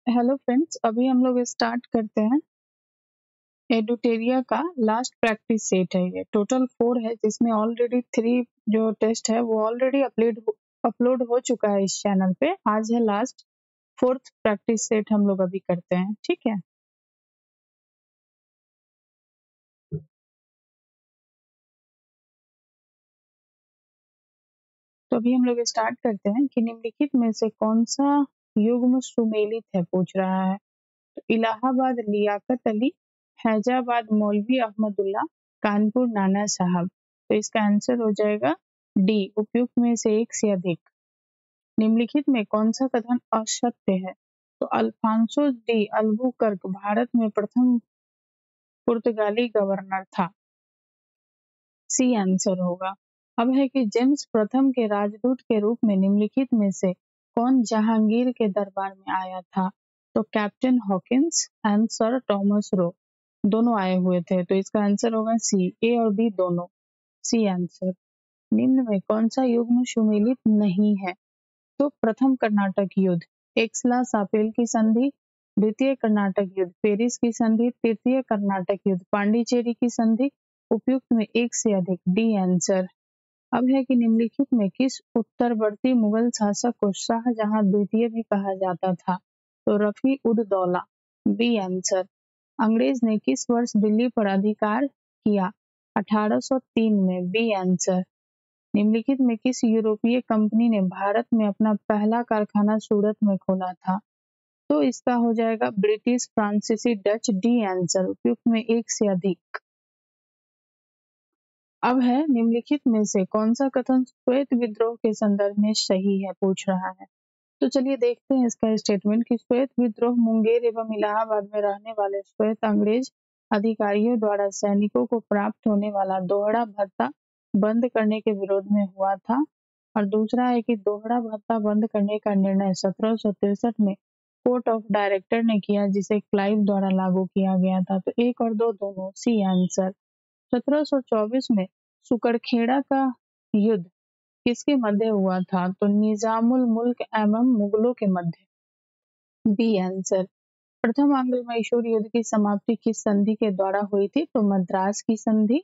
Hello friends, अभी हम लोग स्टार्ट करते हैं। एडुटेरिया का लास्ट प्रैक्टिस सेट है। ये टोटल 4 है, जिसमें ऑलरेडी 3 जो टेस्ट है वो ऑलरेडी अपलोड हो चुका है इस चैनल पे। आज है लास्ट 4th प्रैक्टिस सेट हम लोग अभी करते हैं, ठीक है। तो अभी हम लोग स्टार्ट करते हैं कि निम्नलिखित में से कौन सा युग्म सुमेलित है, पूछ रहा है। तो इलाहाबाद लियाकत अली, हैदराबाद मौलवी अहमदुल्ला, कानपुर नाना साहब। तो इसका आंसर हो जाएगा डी, उपयुक्त में से एक से अधिक। निम्नलिखित में कौन सा कथन असत्य है? तो अल्फांसो डी अल्बुकर्क भारत में प्रथम पुर्तगाली गवर्नर था। सी आंसर होगा। अब है कि जेम्स प्रथम के राजदूत के रूप में निम्नलिखित में से कौन जहांगीर के दरबार में आया था? तो captain Hawkins and sir Thomas Roe दोनों आए हुए थे। तो इसका आंसर होगा सी, ए और बी दोनों। C answer. निम्न में कौन सा युग्म सुमेलित नहीं है? तो प्रथम कर्नाटक युद्ध, एक्सला सापेल की संधि, द्वितीय कर्नाटक युद्ध, पेरिस की संधि, तृतीय कर्नाटक युद्ध, पांडिचेरी की संधि। उपयुक्त में एक से अधिक। D answer. अब है कि निम्नलिखित में किस उत्तरवर्ती मुगल शासक को शाहजहां द्वितीय भी कहा जाता था? तो रफी उद दौला। B answer. अंग्रेज ने किस वर्ष दिल्ली पर अधिकार किया? 1803 में। B answer. निम्नलिखित में किस यूरोपीय कंपनी ने भारत में अपना पहला कारखाना सूरत में खोला था? तो इसका हो जाएगा ब्रिटिश, फ्रांसीसी, डच। D answer. उपयुक्त में एक से अधिक। अब है निम्नलिखित में से कौन सा कथन श्वेत विद्रोह के संदर्भ में सही है, पूछ रहा है। तो चलिए देखते हैं इसका स्टेटमेंट कि श्वेत विद्रोह मुंगेर एवं इलाहाबाद में रहने वाले श्वेत अंग्रेज अधिकारियों द्वारा सैनिकों को प्राप्त होने वाला दोहरा भत्ता बंद करने के विरोध में हुआ था। और दूसरा है कि दोहरा भत्ता बंद करने का निर्णय 1763 में कोर्ट ऑफ डायरेक्टर ने किया, जिसे क्लाइव द्वारा लागू किया गया था। तो एक और दो दोनों। C answer. 1724 में सुकरखेड़ा का युद्ध किसके मध्य हुआ था? तो निजामुल मुल्क एवं मुगलों के मध्य। B answer. प्रथम आंग्ल मैसूर युद्ध की समाप्ति किस संधि के द्वारा हुई थी? तो मद्रास की संधि।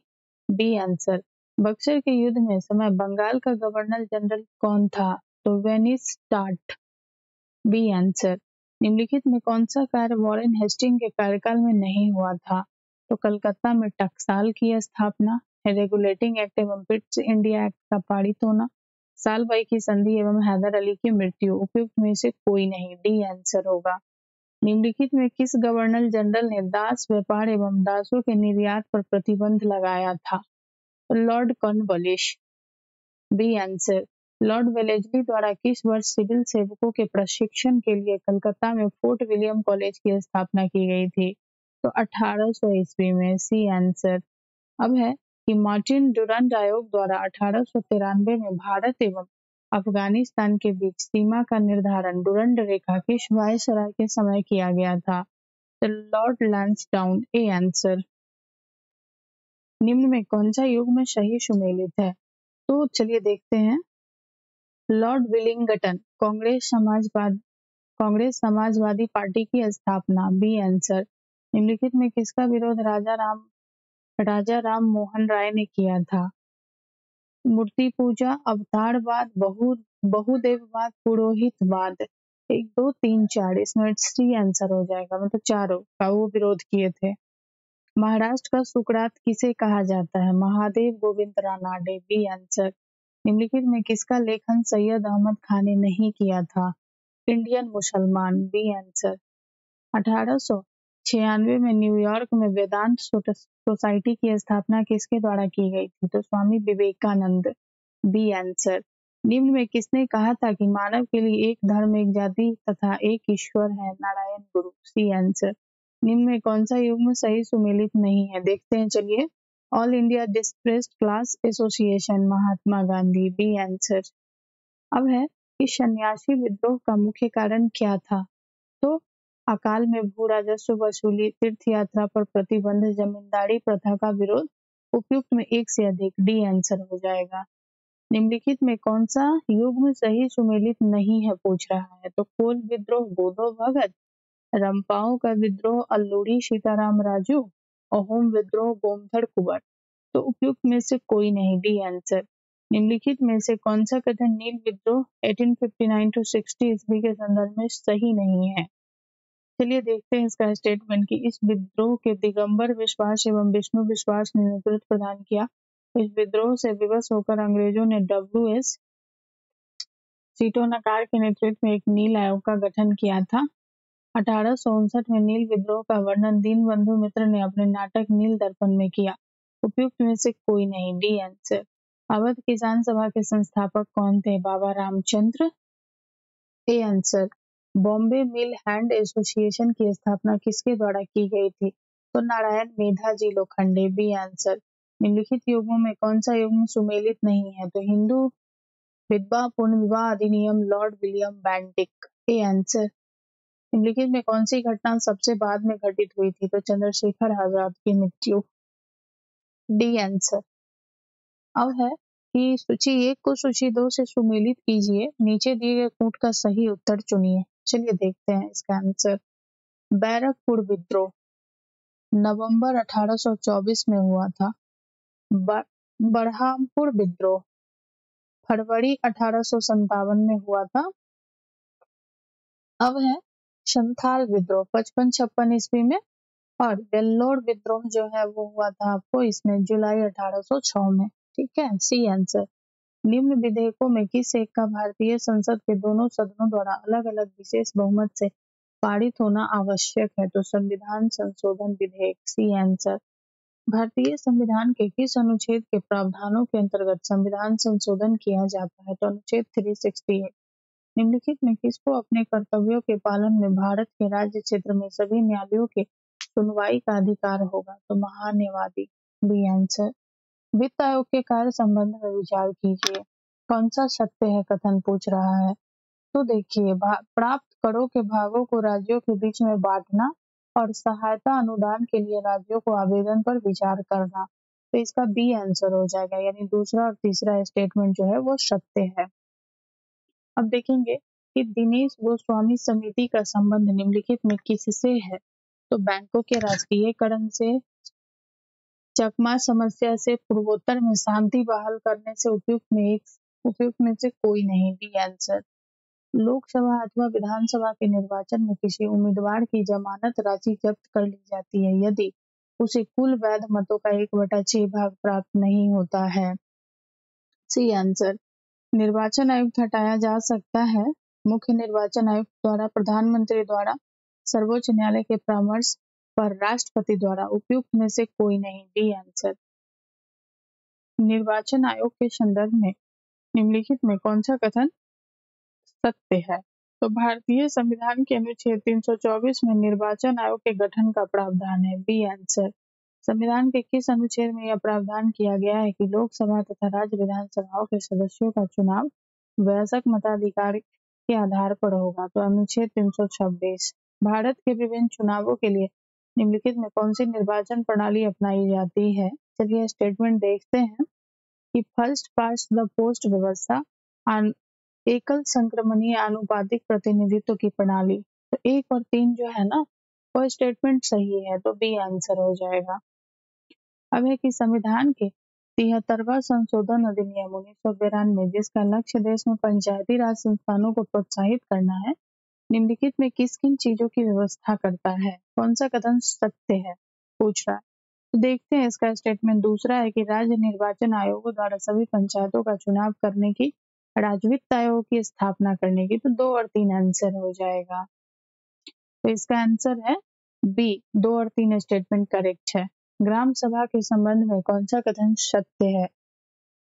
D answer. बक्सर के युद्ध में समय बंगाल का गवर्नर जनरल कौन था? तो वेनिस्टाट। B answer. निम्नलिखित में कौन सा कार्य वॉरेन हेस्टिंग के कार्यकाल में नहीं हुआ था? तो कलकत्ता में टकसाल की स्थापना, रेगुलेटिंग एक्ट एवं पिट्स इंडिया एक्ट का पारित होना, साल बाई की संधि एवं हैदर अली की मृत्यु। उपयुक्त में से कोई नहीं। डी आंसर होगा। निम्नलिखित में किस गवर्नर जनरल ने दास व्यापार एवं दासों के निर्यात पर प्रतिबंध लगाया था? तो Lord Cornwallis. B answer. Lord Wellesley द्वारा किस वर्ष सिविल सेवकों के प्रशिक्षण के लिए कलकत्ता में फोर्ट विलियम कॉलेज की स्थापना की गई थी? तो 1800 ईस्वी में। C answer. अब है कि मार्टिन डुरंड आयोग द्वारा 1893 में भारत एवं अफगानिस्तान के बीच सीमा का निर्धारण डुरंड रेखा किस वायसराय के समय किया गया था? तो लॉर्ड लैंसडाउन। A answer. निम्न में कौन सा युग्म सही सुमेलित है? तो चलिए देखते हैं। Lord Willingdon, Congress Samajwadi party की स्थापना। B answer. निम्नलिखित में किसका विरोध राजा राम मोहन राय ने किया था? मूर्ति पूजा, अवतारवाद, बहुदेववाद, पुरोहितवाद। एक दो तीन चार, इसमें सी आंसर हो जाएगा, मतलब चारों का वो विरोध किए थे। महाराष्ट्र का सुकरात किसे कहा जाता है? महादेव गोविंद रानाडे। B answer. निम्नलिखित में किसका लेखन सैयद अहमद खान ने नहीं किया था? इंडियन मुसलमान। B answer. 1896 में न्यूयॉर्क में वेदांत सोसाइटी की स्थापना किसके द्वारा की गई थी? तो स्वामी विवेकानंद। B answer. निम्न में किसने कहा था कि मानव के लिए एक धर्म, एक जाति तथा एक ईश्वर है? नारायण गुरु। C answer. निम्न में कौन सा युग्म सही सुमेलित नहीं है? देखते हैं चलिए। All India depressed class association, Mahatma Gandhi. B answer. अब है कि सन्यासी विद्रोह का मुख्य कारण क्या था? तो अकाल में भू राजस्व वसूली, तीर्थ यात्रा पर प्रतिबंध, जमींदारी प्रथा का विरोध। उपयुक्त में एक से अधिक। डी आंसर हो जाएगा। निम्नलिखित में कौन सा युग्म सही सुमेलित नहीं है, पूछ रहा है। तो कोल विद्रोह, बोधो भगत, रंपाओं का विद्रोह अल्लूरी सीताराम राजू, अहोम विद्रोह गोमधड़ कुंवर। तो उपयुक्त में से कोई नहीं, डी आंसर। निम्नलिखित में से कौन सा कथन नील विद्रोह 1859 टू 60 ईस्वी के संदर्भ में सही नहीं है? चलिए देखते हैं इसका स्टेटमेंट कि इस विद्रोह के दिगंबर विश्वास एवं विष्णु विश्वास ने नेतृत्व प्रदान किया। इस विद्रोह से विवश होकर अंग्रेजों ने डब्ल्यू.एस. सीटोनाकार के नेतृत्व में एक नील आयोग का गठन किया था। 1859 में नील विद्रोह का वर्णन दीनबंधु मित्र ने अपने नाटक नील दर्पण में किया। उपयुक्त में से कोई नहीं, डी आंसर। अवध किसान सभा के संस्थापक कौन थे? Baba Ramchandra. A answer. Bombay mill hand association की स्थापना किसके द्वारा की गई थी? तो नारायण मेधाजी लोखंडे। B answer. निम्नलिखित युगों में कौन सा युग्म सुमेलित नहीं है? तो हिंदू विधवा पुनर्विवाह अधिनियम Lord William Bentinck. A answer. निम्नलिखित में कौन सी घटना सबसे बाद में घटित हुई थी? तो चंद्रशेखर आजाद की मृत्यु। D answer. अब है कि सूची 1 को सूची 2 से सुमेलित कीजिए, नीचे दिए गए कूट का सही उत्तर चुनिए। चलिए देखते हैं इसका आंसर। बैरकपुर विद्रोह नवंबर 1824 में हुआ था। बरहामपुर विद्रोह फरवरी 1857 में हुआ था। अब है संथाल विद्रोह 55-56 ईस्वी में, और वेल्लोर विद्रोह जो है वो हुआ था आपको इसमें जुलाई 1806 में। ठीक है, सी आंसर। निम्न विधेयकों में किस एक का भारतीय संसद के दोनों सदनों द्वारा अलग अलग विशेष बहुमत से पारित होना आवश्यक है? तो संविधान संशोधन विधेयक। C answer. भारतीय संविधान के किस अनुच्छेद के प्रावधानों के अंतर्गत संविधान संशोधन किया जाता है? तो अनुच्छेद 368। निम्नलिखित में किसको अपने कर्तव्यों के पालन में भारत के राज्य क्षेत्र में सभी न्यायालयों के सुनवाई का अधिकार होगा? तो महान्यायवादी। B answer. वित्त आयोग के कार्य संबंध में विचार कीजिए। कौन सा सत्य है कथन पूछ रहा है? तो देखिए, प्राप्त करों के भागों को राज्यों के बीच में बांटना और सहायता अनुदान के लिए राज्यों को आवेदन पर विचार करना। तो इसका बी आंसर हो जाएगा, यानी दूसरा और तीसरा स्टेटमेंट जो है वो सत्य है। अब देखेंगे कि दिनेश गोस्वामी समिति का संबंध निम्नलिखित में किससे है? तो बैंकों के राष्ट्रीयकरण से, चकमा समस्या से, पूर्वोत्तर में शांति बहाल करने से, उपयुक्त में से कोई नहीं, डी आंसर। लोकसभा अथवा विधानसभा के निर्वाचन में किसी उम्मीदवार की जमानत राशि जब्त कर ली जाती है यदि उसे कुल वैध मतों का 1/6 भाग प्राप्त नहीं होता है। C answer. निर्वाचन आयुक्त हटाया जा सकता है मुख्य निर्वाचन आयुक्त द्वारा, प्रधानमंत्री द्वारा, सर्वोच्च न्यायालय के परामर्श पर, राष्ट्रपति द्वारा। उपयुक्त में से कोई नहीं, डी आंसर। निर्वाचन आयोग के संदर्भ में निम्नलिखित में कौन सा कथन सत्य है? तो भारतीय संविधान के अनुच्छेद 324 में निर्वाचन आयोग के गठन का प्रावधान है। B answer. संविधान के किस अनुच्छेद में यह प्रावधान किया गया है कि लोकसभा तथा राज्य विधानसभाओं के सदस्यों का चुनाव वयस्क मताधिकार के आधार पर होगा? तो अनुच्छेद 326। भारत के विभिन्न चुनावों के लिए निम्नलिखित में कौन सी निर्वाचन प्रणाली अपनाई जाती है? चलिए स्टेटमेंट देखते हैं कि फर्स्ट पास्ट द पोस्ट व्यवस्था, एकल संक्रमणीय आनुपातिक प्रतिनिधित्व की प्रणाली। तो 1 और 3 जो है ना वो स्टेटमेंट सही है, तो बी आंसर हो जाएगा। अब है कि संविधान के 73वां संशोधन अधिनियम 1992 जिसका लक्ष्य देश में पंचायती राज संस्थानों को प्रोत्साहित करना है, निम्नलिखित में किस किन चीजों की व्यवस्था करता है? कौन सा कथन सत्य है पूछ रहा है। तो देखते हैं इसका स्टेटमेंट। दूसरा है कि राज्य निर्वाचन आयोगों द्वारा सभी पंचायतों का चुनाव करने की, राज्य वित्त आयोग की स्थापना करने की। तो 2 और 3 आंसर हो जाएगा। तो इसका आंसर है बी, 2 और 3 स्टेटमेंट करेक्ट है। ग्राम सभा के संबंध में कौन सा कथन सत्य है?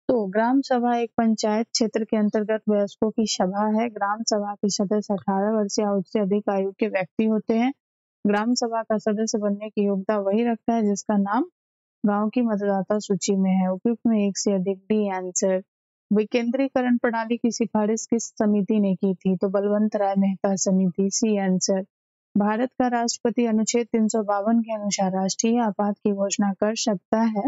तो ग्राम सभा एक पंचायत क्षेत्र के अंतर्गत वयस्कों की सभा है। ग्राम सभा के सदस्य 18 वर्ष या उससे अधिक आयु के व्यक्ति होते हैं। ग्राम सभा का सदस्य बनने की योग्यता वही रखता है जिसका नाम गांव की मतदाता सूची में है। उपयुक्त में 1 से अधिक, डी आंसर। विकेंद्रीकरण प्रणाली की सिफारिश किस समिति ने की थी? तो बलवंत राय मेहता समिति। C answer. भारत का राष्ट्रपति अनुच्छेद 352 के अनुसार राष्ट्रीय आपात की घोषणा कर सकता है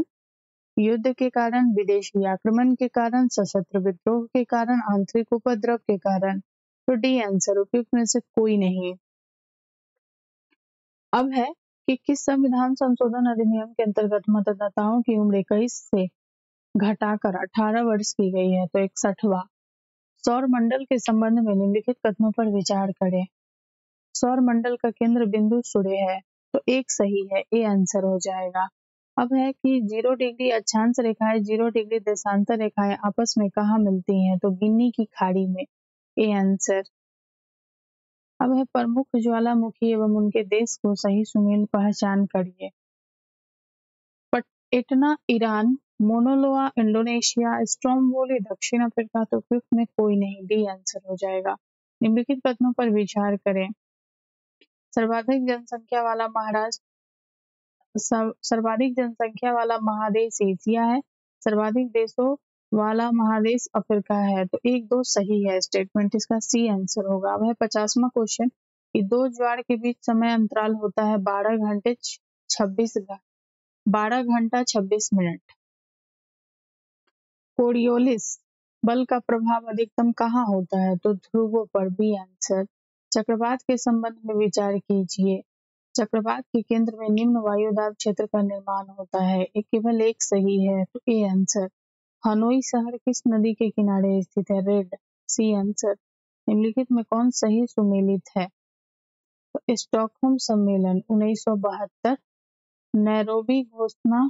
युद्ध के कारण, विदेशी आक्रमण के कारण, सशस्त्र विद्रोह के कारण, आंतरिक उपद्रव के कारण। तो डी आंसर। उपयुक्त में से कोई नहीं। अब है कि किस संविधान संशोधन अधिनियम के अंतर्गत मतदाताओं की उम्र 21 से घटाकर 18 वर्ष की गई है। तो 61वां। सौर मंडल के संबंध में निम्नलिखित कथनों पर विचार करें। सौर मंडल का केंद्र बिंदु सूर्य है, तो एक सही है, ए आंसर हो जाएगा। अब है कि 0 डिग्री अक्षांश रेखाएं 0 डिग्री देशांतर रेखाएं आपस में कहाँ मिलती हैं, तो गिन्नी की खाड़ी में, ए आंसर। अब है प्रमुख ज्वालामुखी एवं उनके देश को सही सुमेल पहचान करिए। एटना ईरान, मोनोलोआ इंडोनेशिया, स्ट्रोम्बोली दक्षिण अफ्रीका, तो फिफ्थ में कोई नहीं, डी आंसर हो जाएगा। निम्नलिखित कथनों पर विचार करें। सर्वाधिक जनसंख्या वाला सर्वाधिक जनसंख्या वाला महादेश एशिया है। सर्वाधिक देशों वाला महादेश अफ्रीका है। तो एक दो सही है स्टेटमेंट, इसका सी आंसर होगा। अब है 50वां क्वेश्चन कि दो ज्वार के बीच समय अंतराल होता है 12 घंटा 26 मिनट। कोरियोलिस बल का प्रभाव अधिकतम कहाँ होता है, तो ध्रुवों पर, बी आंसर। चक्रवात के संबंध में विचार कीजिए। चक्रवात के केंद्र में निम्न वायुदाब क्षेत्र का निर्माण होता है, केवल एक सही है, तो ए आंसर। हनोई शहर किस नदी के किनारे स्थित है, रेड, सी आंसर। निम्नलिखित में कौन सही सुमेलित है, तो स्टॉकहोम सम्मेलन 1972, नैरोबी घोषणा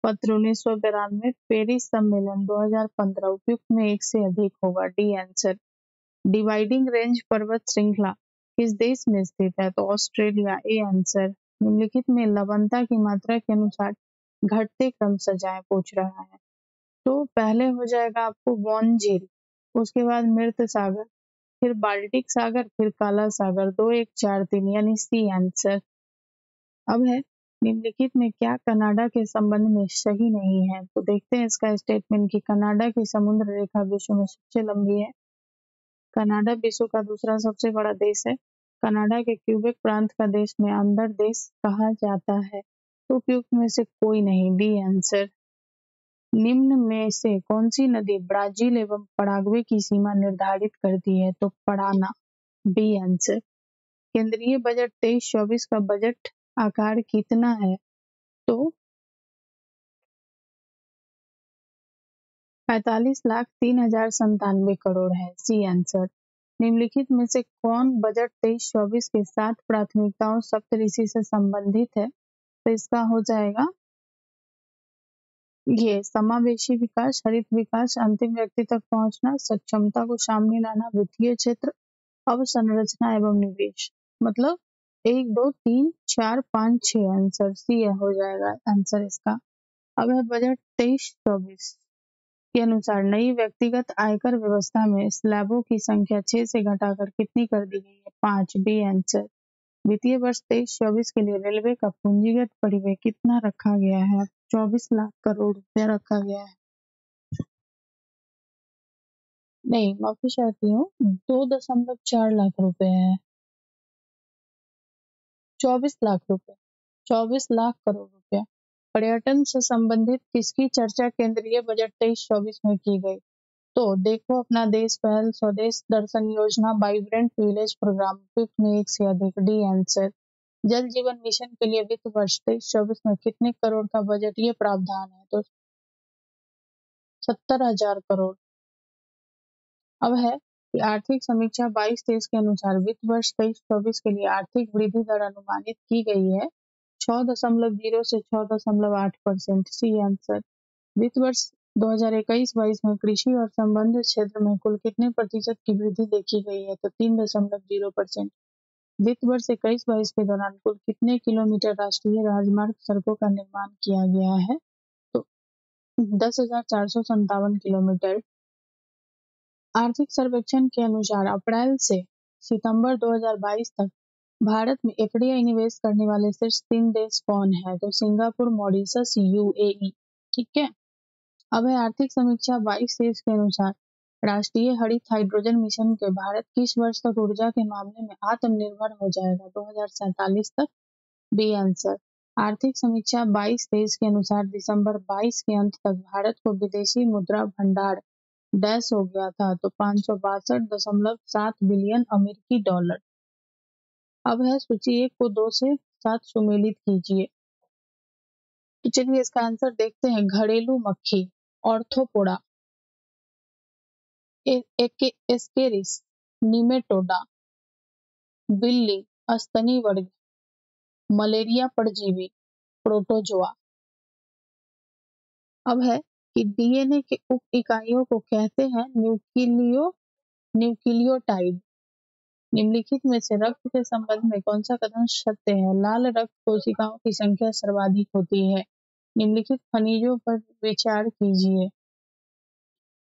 पत्र 1992, पेरिस सम्मेलन 2015, उपयुक्त में एक से अधिक होगा, डी आंसर। डिवाइडिंग रेंज पर्वत श्रृंखला किस देश में स्थित है, तो ऑस्ट्रेलिया, ए आंसर। निम्नलिखित में लवणता की मात्रा के अनुसार घटते क्रम सजाएं पूछ रहा है। तो पहले हो जाएगा आपको वॉन झील, उसके बाद मृत सागर, फिर बाल्टिक सागर, फिर काला सागर, 2 1 4 3 यानी सी आंसर। अब है निम्नलिखित में क्या कनाडा के संबंध में सही नहीं है, तो देखते हैं इसका स्टेटमेंट कि कनाडा की समुद्र रेखा विश्व में सबसे लंबी है। कनाडा विश्व का दूसरा सबसे बड़ा देश है। कनाडा के क्यूबेक प्रांत का देश में अंदर देश कहा जाता है। तो उपयुक्त में से कोई नहीं, डी आंसर। निम्न में से कौन सी नदी ब्राजील एवं पराग्वे की सीमा निर्धारित करती है, तो पराना, बी आंसर। केंद्रीय बजट 23-24 का बजट आकार कितना है, तो 45,03,97 है, सी आंसर। निम्नलिखित में से कौन बजट 23-24 के 7 प्राथमिकताओं सप्तऋषि से संबंधित है, तो इसका हो जाएगा ये समावेशी विकास, हरित विकास, अंतिम व्यक्ति तक पहुंचना, सक्षमता को सामने लाना, वित्तीय क्षेत्र, अवसंरचना एवं निवेश। मतलब 1 2 3 4 5 6 आंसर सी हो जाएगा आंसर इसका। अब है बजट 23-24 के अनुसार नई व्यक्तिगत आयकर व्यवस्था में स्लैबों की संख्या 6 से घटाकर कितनी कर दी गई है, 5, बी आंसर। वित्तीय वर्ष 23-24 के लिए रेलवे का पूंजीगत परिव्यय कितना रखा गया है, 24 लाख करोड़ रुपया रखा गया है। नहीं, माफी चाहती हूँ, 2.4 लाख रुपए है, 24 लाख रुपए, 24 लाख करोड़ रुपया। पर्यटन से संबंधित किसकी चर्चा केंद्रीय बजट 23-24 में की गई, तो देखो अपना देश पहल, स्वदेश दर्शन योजना, वाइब्रेंट विलेज प्रोग्राम, उपयुक्त में एक से अधिक, डी आंसर। जल जीवन मिशन के लिए वित्त वर्ष 23-24 में कितने करोड़ का बजटीय प्रावधान है, तो 70,000 करोड़। अब है कि आर्थिक समीक्षा 22-23 के अनुसार वित्त वर्ष 23-24 के लिए आर्थिक वृद्धि दर अनुमानित की गई है 6.0 से 6.8%, सी आंसर। वित्त वर्ष 2021-22 में कृषि और संबंधित क्षेत्र में कुल कितने प्रतिशत की वृद्धि देखी गई है, तो 3.0%। वित्त वर्ष 21-22 के दौरान कुल कितने किलोमीटर राष्ट्रीय राजमार्ग सड़कों का निर्माण किया गया है, तो 10,457 किलोमीटर। आर्थिक सर्वेक्षण के अनुसार अप्रैल से सितंबर 2022 तक भारत में एफडीआई निवेश करने वाले शीर्ष 3 देश कौन है, तो सिंगापुर, मॉरिशस, यूएई। ठीक है। अब है आर्थिक समीक्षा 22-23 के अनुसार राष्ट्रीय हरित हाइड्रोजन मिशन के भारत किस वर्ष तक ऊर्जा के मामले में आत्मनिर्भर हो जाएगा, 2047 तक, बी आंसर। आर्थिक समीक्षा 22-23 के अनुसार दिसंबर 22 के अंत तक भारत को विदेशी मुद्रा भंडार डैश हो गया था, तो 562.7 बिलियन अमेरिकी डॉलर। अब है सूची 1 को 2 से 7 सुमेलित कीजिए। तो चलिए इसका आंसर देखते हैं। घरेलू मक्खी ऑर्थोपोडा, एस्केरिस, निमेटोडा, बिल्ली स्तनी वर्ग, मलेरिया परजीवी, प्रोटोजोआ। अब है कि डीएनए के उप इकाइयों को कहते हैं न्यूक्लियोटाइड। निम्नलिखित में से रक्त के संबंध में कौन सा कथन सत्य है? लाल रक्त कोशिकाओं की संख्या सर्वाधिक होती है। निम्नलिखित खनिजों पर विचार कीजिए।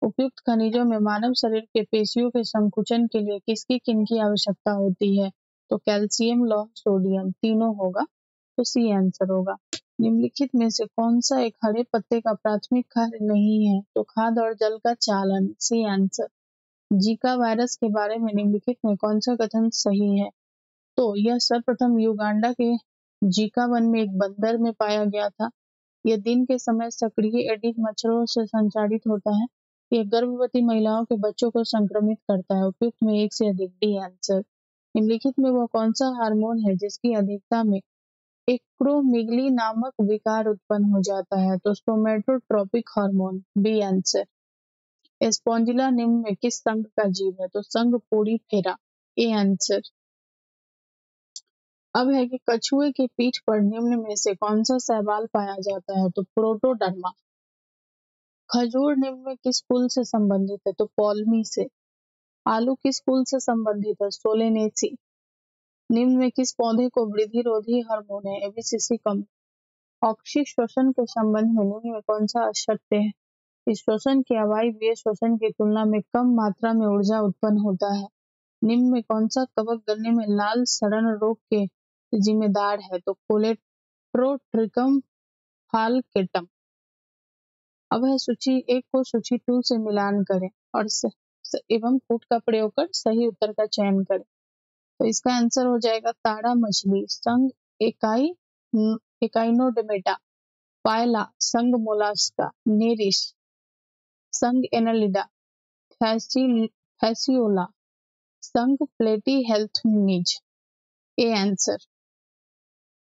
उपयुक्त खनिजों में मानव शरीर के पेशियों के संकुचन के लिए किनकी आवश्यकता होती है? तो कैल्शियम, लौह, सोडियम, तीनों होगा, तो सी आंसर होगा। निम्नलिखित में से कौन सा एक हरे पत्ते का प्राथमिक कार्य नहीं है? तो खाद और जल का चालन, सी आंसर। जीका वायरस के बारे में निम्नलिखित में कौन सा कथन सही है? तो यह सर्वप्रथम युगांडा के जीका वन में एक बंदर में पाया गया था। यह दिन के समय सक्रिय एडिस मच्छरों से संचारित होता है। यह गर्भवती महिलाओं के बच्चों को संक्रमित करता है। उपयुक्त में 1 से अधिक, डी आंसर। निम्नलिखित में वह कौन सा हार्मोन है जिसकी अधिकता में एक्रोमेगली नामक विकार उत्पन्न हो जाता है? तो सोमैटोट्रोपिक हार्मोन, बी आंसर। स्पॉन्जिला निम्न में किस संघ का जीव है? तो संघ पोड़ीफेरा, ए आंसर। अब है कि कछुए की पीठ पर निम्न में से कौन सा शैवाल पाया जाता है? तो प्रोटोडर्मा। खजूर निम्न में किस कुल से संबंधित है? तो पॉल्मी से। आलू किस कुल से संबंधित है? सोलेनेसी। निम्न में किस पौधे को वृद्धिरोधी हार्मोन है? एबीसीसी कम। ऑक्सी श्वसन के संबंध में निम्न में कौन सा असत्य है? इस श्वसन के अवायवीय श्वसन की तुलना में कम मात्रा में ऊर्जा उत्पन्न होता है। निम्न में कौन सा कवक गलने में लाल सड़न रोग के जिम्मेदार है? तो कोलेप्टोट्रिकम फालकेटम। अब है सूची 1 को सूची 2 से मिलान करें और एवं कूट का प्रयोग कर सही उत्तर का चयन करें। तो इसका आंसर हो जाएगा ताड़ा मछली, संघ एकाइनोडेमेटा, पायला, संघ मोलास्का, नेरिस, संघ एनालिडा, फैसियोला, संघ प्लेटीहेल्मिन्थ, ए आंसर।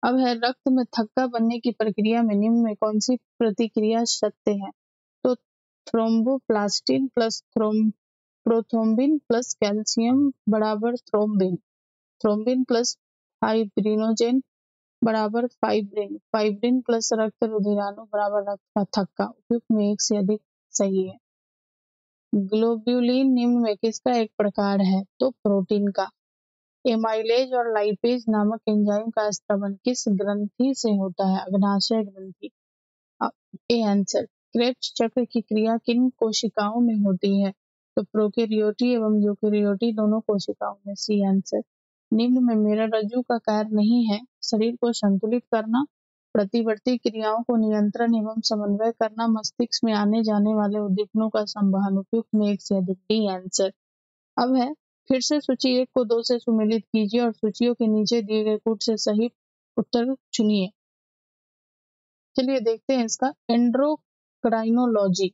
अब है रक्त में थक्का बनने की प्रक्रिया में निम्न में कौन सी प्रतिक्रिया सत्य है? तो thromboplastin plus prothrombin plus calcium बराबर थ्रोम्बिन, थ्रोम्बिन प्लस फाइब्रिनोजेन बराबर फाइब्रिन, फाइब्रिन प्लस रक्त रुधिराणु बराबर रक्त का थक्का। उपयुक्त में 1 से अधिक सही है। ग्लोब्यूलिन निम्न में किसका एक प्रकार है? तो प्रोटीन का। एमाइलेज और लाइपेज नामक एंजाइम का स्त्रवण किस ग्रंथि से होता है? अग्नाशय ग्रंथि, ए आंसर। क्रेब्स चक्र की क्रिया किन कोशिकाओं में होती है? तो प्रोकैरियोटी एवं यूकेरियोटी दोनों कोशिकाओं में, सी आंसर। निम्न में मेरा रज्जु का कार्य नहीं है? शरीर को संतुलित करना, प्रतिवर्ती क्रियाओं को नियंत्रण एवं समन्वय करना, मस्तिष्क में आने जाने वाले उद्दीपनों का संवहन। उपयुक्त में 1 से अधिक, डी आंसर। अब है फिर से सूची 1 को 2 से सुमेलित कीजिए और सूचियों के नीचे दिए गए कूट से सही उत्तर चुनिए। चलिए देखते हैं इसका। एंड्रोक्राइनोलॉजी,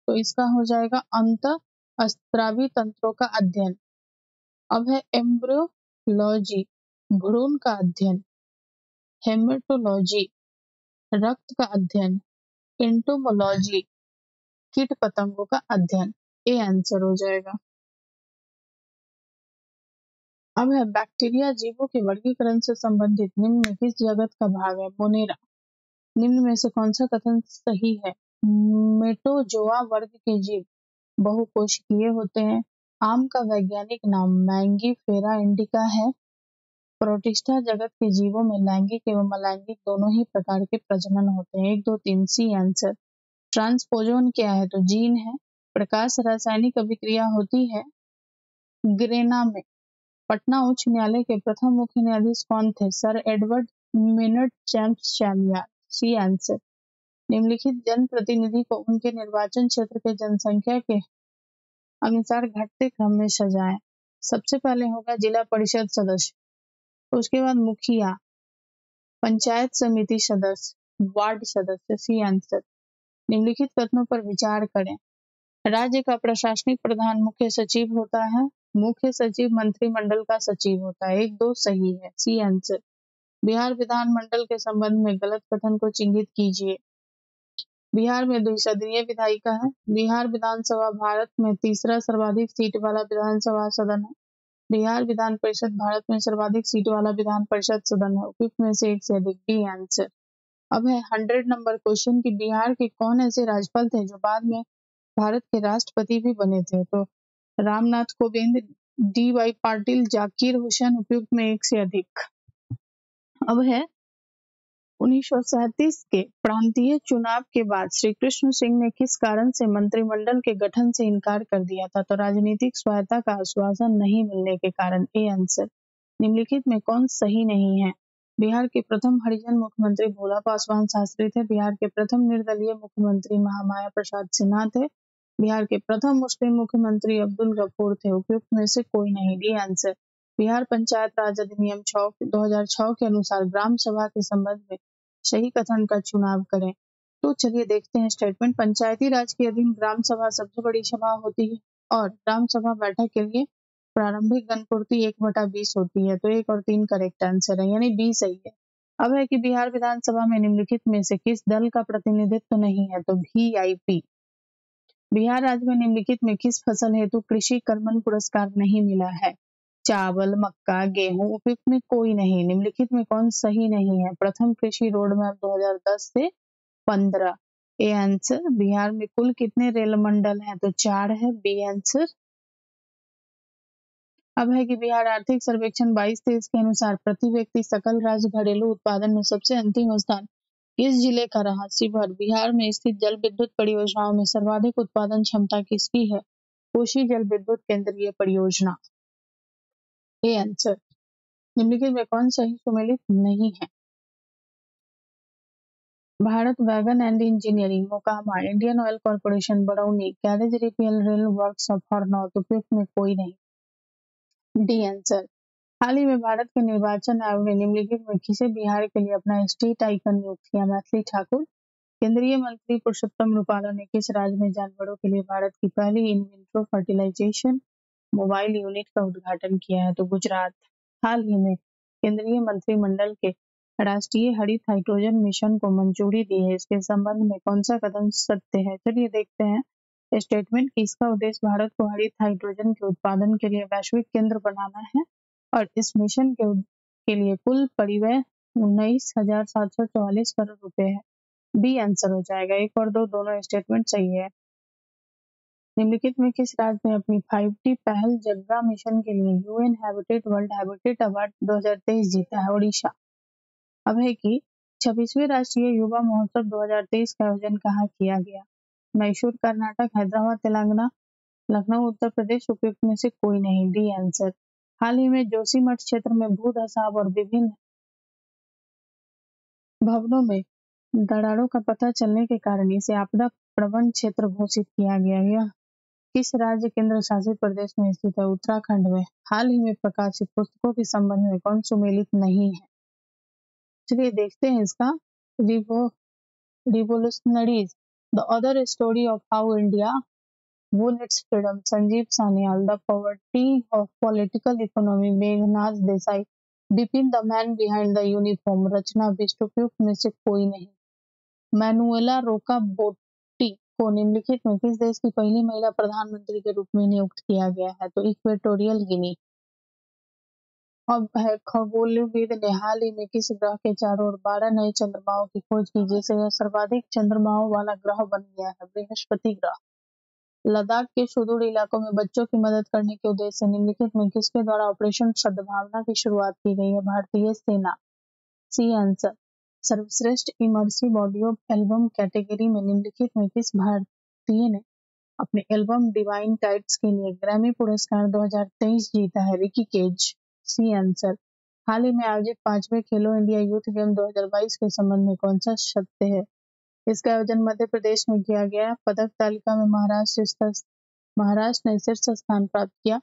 तो इसका हो जाएगा अंतःस्त्रावी तंत्रों का अध्ययन। अब है एम्ब्रियोलॉजी, भ्रूण का अध्ययन। हेमेटोलॉजी, रक्त का अध्ययन। एंटोमोलॉजी, कीट पतंगों का अध्ययन, ए आंसर हो जाएगा। अब है बैक्टीरिया जीवों के वर्गीकरण से संबंधित निम्न में किस जगत का भाग है? मोनेरा। निम्न में से कौन सा कथन सही है? मेटोजोआ वर्ग के जीव बहुकोशिकीय होते हैं। आम का वैज्ञानिक नाम मैंगीफेरा इंडिका है। प्रोटिस्टा जगत के जीवों में लैंगिक एवं अलैंगिक दोनों ही प्रकार के प्रजनन होते हैं। 1, 2, 3, सी आंसर। ट्रांसपोजोन क्या है? तो जीन है। प्रकाश रासायनिक अभिक्रिया होती है ग्रेना में। पटना उच्च न्यायालय के प्रथम मुख्य न्यायाधीश कौन थे? Sir Edward Maynard James Chamier, C answer. निम्नलिखित जनप्रतिनिधि को उनके निर्वाचन क्षेत्र के जनसंख्या के अनुसार घटते क्रम में सजाएं। सबसे पहले होगा जिला परिषद सदस्य, उसके बाद मुखिया, पंचायत समिति सदस्य, वार्ड सदस्य, सी आंसर। निम्नलिखित कथनों पर विचार करें। राज्य का प्रशासनिक प्रधान मुख्य सचिव होता है। मुख्य सचिव मंत्रिमंडल का सचिव होता है। 1-2 सही है। C answer. बिहार विधानमंडल के संबंध में गलत कथन को चिन्हित कीजिए। बिहार में द्विसदनीय विधायिका है। बिहार विधानसभा भारत में तीसरा सर्वाधिक सीट वाला विधानसभा सदन है। बिहार विधान परिषद भारत में सर्वाधिक सीट वाला विधान परिषद सदन है। उपयुक्त में से एक से अधिक। D answer. अब है 100 नंबर क्वेश्चन कि बिहार के कौन ऐसे राज्यपाल थे जो बाद में भारत के राष्ट्रपति भी बने थे। तो रामनाथ कोविंद, डी वाई पाटिल, जाकिर हुसैन। उपयुक्त में एक से अधिक। अब है 1937 के प्रांतीय चुनाव के बाद श्री कृष्ण सिंह ने किस कारण से मंत्रिमंडल के गठन से इनकार कर दिया था। तो राजनीतिक स्वायत्तता का आश्वासन नहीं मिलने के कारण। A answer. निम्नलिखित में कौन सही नहीं है। बिहार के प्रथम हरिजन मुख्यमंत्री भोला पासवान शास्त्री थे। बिहार के प्रथम निर्दलीय मुख्यमंत्री महामाया प्रसाद सिन्हा थे। बिहार के प्रथम मुस्लिम मुख्यमंत्री अब्दुल गफूर थे। उपयुक्त में से कोई नहीं। D answer. बिहार पंचायत राज अधिनियम 2006 के अनुसार ग्राम सभा के संबंध में सही कथन का चुनाव करें। तो चलिए देखते हैं स्टेटमेंट। पंचायती राज के अधीन ग्राम सभा सबसे बड़ी सभा होती है और ग्राम सभा बैठक के लिए प्रारंभिक जनपूर्ति 1/20 होती है। तो 1 और 3 करेक्ट आंसर है, यानी बी सही है। अब है कि बिहार विधानसभा में निम्नलिखित में से किस दल का प्रतिनिधित्व नहीं है। तो वीआईपी। बिहार राज्य में निम्नलिखित में किस फसल हेतु कृषि कर्मण पुरस्कार नहीं मिला है। चावल, मक्का, गेहूं। उपयुक्त में कोई नहीं। निम्नलिखित में कौन सही नहीं है। प्रथम कृषि रोड मैप 2010 से 15। A answer. बिहार में कुल कितने रेल मंडल हैं। तो 4 है। B answer. अब है कि बिहार आर्थिक सर्वेक्षण 22-23 के अनुसार प्रति व्यक्ति सकल राज्य घरेलू उत्पादन में सबसे अंतिम स्थान किस जिले का रहा। शिवहर। बिहार में स्थित जल विद्युत परियोजनाओं में सर्वाधिक उत्पादन क्षमता किसकी है। कोशी जल विद्युत केंद्रीय परियोजना। A answer. निम्नलिखित में कौन सही सुमेलित नहीं है। Bharat wagon and engineering Mokama, Indian oil corporation Barauni, carriage repair rail workshop Harnaut. उपयुक्त में कोई नहीं। D answer. हाल ही में भारत के निर्वाचन आयोग ने निम्नलिखित में किसे बिहार के लिए अपना स्टेट आइकन नियुक्त किया। मैथिली ठाकुर। केंद्रीय मंत्री पुरुषोत्तम रुपाला ने किस राज्य में जानवरों के लिए भारत की पहली in vitro fertilization mobile unit का उद्घाटन किया है। तो गुजरात। हाल ही में केंद्रीय मंत्रिमंडल के राष्ट्रीय हरित हाइड्रोजन मिशन को मंजूरी दी है। इसके संबंध में कौन सा कदम सत्य है। चलिए देखते हैं स्टेटमेंट की इसका उद्देश्य भारत को हरित हाइड्रोजन के उत्पादन के लिए वैश्विक केंद्र बनाना है और इस मिशन के लिए कुल परिव्यय 19,744 करोड़ रुपए है। बी आंसर हो जाएगा। 1 और 2 दोनों स्टेटमेंट सही है। निम्नलिखित में किस राज्य ने अपनी 5T पहल जग्गा मिशन के लिए UN habitat world habitat award 2023 जीता है। ओडिशा। अब है कि 26वें राष्ट्रीय युवा महोत्सव 2023 का आयोजन कहाँ किया गया। मैसूर कर्नाटक, हैदराबाद तेलंगाना, लखनऊ उत्तर प्रदेश। उपयुक्त में से कोई नहीं। D answer. हाल ही में जोशीमठ क्षेत्र में भू धसाव और विभिन्न भवनों में दरारों का पता चलने के कारण इसे आपदा प्रवण क्षेत्र घोषित किया गया। यह किस राज्य केंद्र शासित प्रदेश में स्थित है। उत्तराखंड में। हाल ही में प्रकाशित पुस्तकों के संबंध में कौन सुमेलित नहीं है। चलिए देखते हैं इसका। Revolutionaries the other story of how India won its freedom, Sanjeev Sanyal. The poverty of political economy, Meghnad Desai. Bipin the man behind the uniform, Rachna Bisht. उपयुक्त में से कोई नहीं। मैनुएला रोका बोटी को निम्नलिखित में किस देश की पहली महिला प्रधानमंत्री के रूप में नियुक्त किया गया है। तो इक्वेटोरियल गिनी। अब है खगोलविद ने हाल ही में किस ग्रह के चारों ओर 12 नए चंद्रमाओं की खोज की जिससे यह सर्वाधिक चंद्रमाओं वाला ग्रह बन गया है। बृहस्पति ग्रह। लद्दाख के सुदूर इलाकों में बच्चों की मदद करने के उद्देश्य से निम्नलिखित में किसके द्वारा ऑपरेशन सद्भावना की शुरुआत की गई है। भारतीय सेना। C answer. सर्वश्रेष्ठ इमर्सिव ऑडियो एल्बम कैटेगरी में निम्नलिखित में किस भारतीय ने अपने एल्बम डिवाइन टाइट्स के लिए ग्रैमी पुरस्कार 2023 जीता है। रिकी केज। C answer. हाल ही में आयोजित 5वें खेलो इंडिया यूथ गेम 2022 के संबंध में कौन सा सत्य है। इसका आयोजन मध्य प्रदेश में किया गया। पदक तालिका में महाराष्ट्र ने शीर्ष स्थान प्राप्त किया।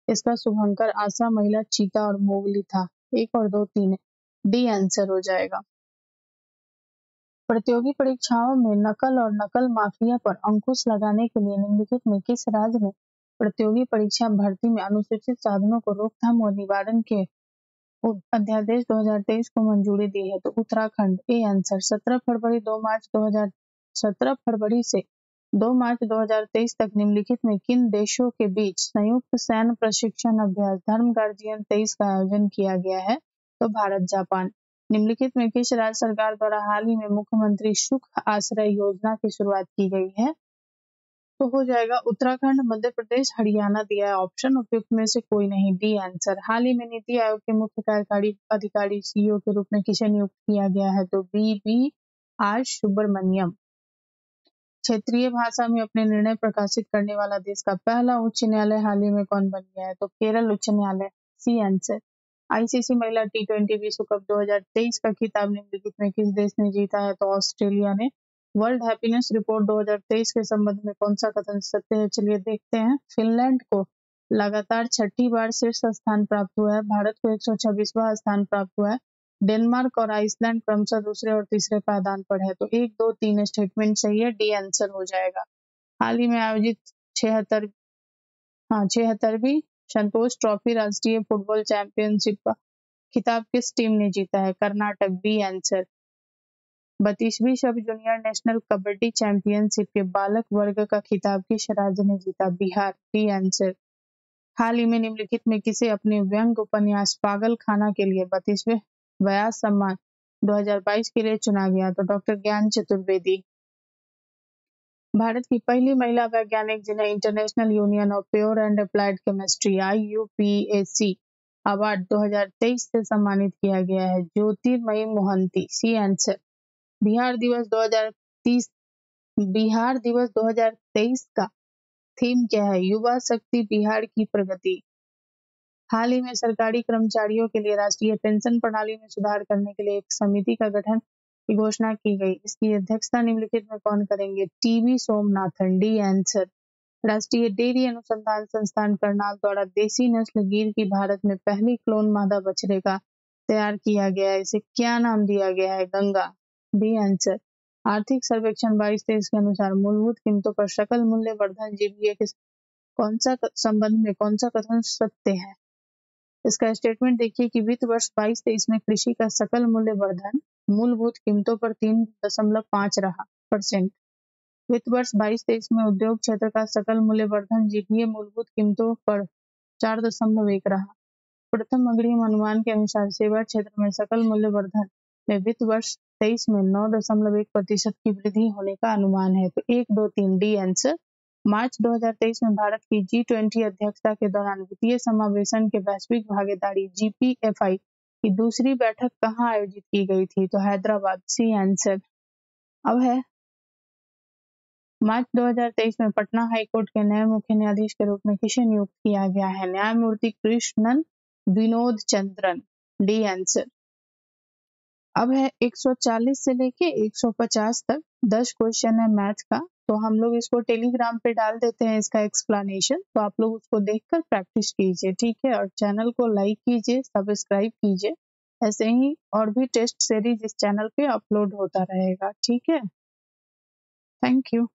इसका शुभंकर आशा, महिला, चीता और मोगली था। 1 और 2 3। डी आंसर हो जाएगा। प्रतियोगी परीक्षाओं में नकल और नकल माफिया पर अंकुश लगाने के लिए निम्नलिखित में किस राज्य ने प्रतियोगी परीक्षा भर्ती में अनुसूचित साधनों को रोकथाम और निवारण के अध्यादेश 2023 को मंजूरी दी है। तो उत्तराखंड, ए आंसर। 17 फरवरी से 2 मार्च 2023 तक निम्नलिखित में किन देशों के बीच संयुक्त सैन्य प्रशिक्षण अभ्यास धर्म गार्जियन 23 का आयोजन किया गया है? तो भारत, जापान। निम्नलिखित में किस राज्य सरकार द्वारा हाल ही में मुख्यमंत्री सुख आश्रय योजना की शुरुआत की गई है? तो हो जाएगा उत्तराखंड, मध्य प्रदेश, हरियाणा दिया है ऑप्शन, उपयुक्त में से कोई नहीं, डी आंसर। हाल ही में नीति आयोग के मुख्य कार्यकारी अधिकारी सीईओ के रूप में किसे नियुक्त किया गया है? तो बी आर सुब्रमण्यम। क्षेत्रीय भाषा में अपने निर्णय प्रकाशित करने वाला देश का पहला उच्च न्यायालय हाल ही में कौन बन गया है? तो केरल उच्च न्यायालय, सी आंसर। आईसीसी महिला टी20 विश्व कप 2023 का खिताब निम्नलिखित में किस देश ने जीता है? तो ऑस्ट्रेलिया ने। वर्ल्ड हैप्पीनेस रिपोर्ट 2023 के संबंध में कौन सा कथन सत्य है? चलिए देखते हैं। फिनलैंड को लगातार छठी बार शीर्ष स्थान प्राप्त हुआ है। भारत को 126वां स्थान प्राप्त हुआ है। डेनमार्क और आइसलैंड क्रमशः दूसरे और तीसरे पायदान पर है। तो 1, 2, 3 स्टेटमेंट सही है, डी आंसर हो जाएगा। हाल ही में आयोजित 76वीं संतोष ट्रॉफी राष्ट्रीय फुटबॉल चैंपियनशिप का खिताब किस टीम ने जीता है? Karnataka, B answer. 32वीं सब जूनियर नेशनल कबड्डी चैंपियनशिप के बालक वर्ग का खिताब किस राज्य ने जीता? Bihar, D answer. हाल ही में निम्नलिखित में किसे अपने व्यंग उपन्यास पागल खाना के लिए 32वें व्यास सम्मान 2022 के लिए चुना गया? तो डॉक्टर ज्ञान चतुर्वेदी। भारत की पहली महिला वैज्ञानिक जिन्हें international union of pure and applied chemistry IUPAC award 2023 से सम्मानित किया गया है? ज्योतिर्मयी मोहंती, सी आंसर। बिहार दिवस 2023 का थीम क्या है? युवा शक्ति, बिहार की प्रगति। हाल ही में सरकारी कर्मचारियों के लिए राष्ट्रीय पेंशन प्रणाली में सुधार करने के लिए एक समिति का गठन की घोषणा की गई। इसकी अध्यक्षता निम्नलिखित में कौन करेंगे? TV Somanathan, D answer. राष्ट्रीय डेयरी अनुसंधान संस्थान करनाल द्वारा देसी नस्ल गिर की भारत में पहली क्लोन मादा बछड़े का तैयार किया गया है। इसे क्या नाम दिया गया है? Ganga, D answer. आर्थिक सर्वेक्षण 22-23 के अनुसार मूलभूत कीमतों पर सकल मूल्य वर्धन जीवीए के संबंध में कौन सा कथन सत्य है? इसका स्टेटमेंट देखिए कि वित्त वर्ष 22-23 में कृषि का सकल मूल्य वर्धन मूलभूत कीमतों पर 3.5 रहा %। वित्त वर्ष 22-23 में उद्योग क्षेत्र का सकल मूल्य वर्धन जीवीए मूलभूत कीमतों पर 4.1 रहा। प्रथम अग्रिम अनुमान के अनुसार सेवा क्षेत्र में सकल मूल्य वर्धन में वित्त वर्ष 23 में 9.1% की वृद्धि होने का अनुमान है। तो 1, 2, 3 डी आंसर। मार्च 2023 में भारत की G20 अध्यक्षता के दौरान वित्तीय समावेशन के वैश्विक भागीदारी GPFI की दूसरी बैठक कहाँ आयोजित की गई थी? तो हैदराबाद, सी आंसर। अब है मार्च 2023 में पटना हाईकोर्ट के नए मुख्य न्यायाधीश के रूप में किसे नियुक्त किया गया है? न्यायमूर्ति कृष्णन विनोद चंद्रन, डी आंसर। अब है 140 से लेके 150 तक 10 क्वेश्चन है मैथ का। तो हम लोग इसको टेलीग्राम पे डाल देते हैं इसका एक्सप्लेनेशन, तो आप लोग उसको देखकर प्रैक्टिस कीजिए, ठीक है। और चैनल को लाइक कीजिए, सब्सक्राइब कीजिए। ऐसे ही और भी टेस्ट सीरीज इस चैनल पे अपलोड होता रहेगा, ठीक है। Thank you.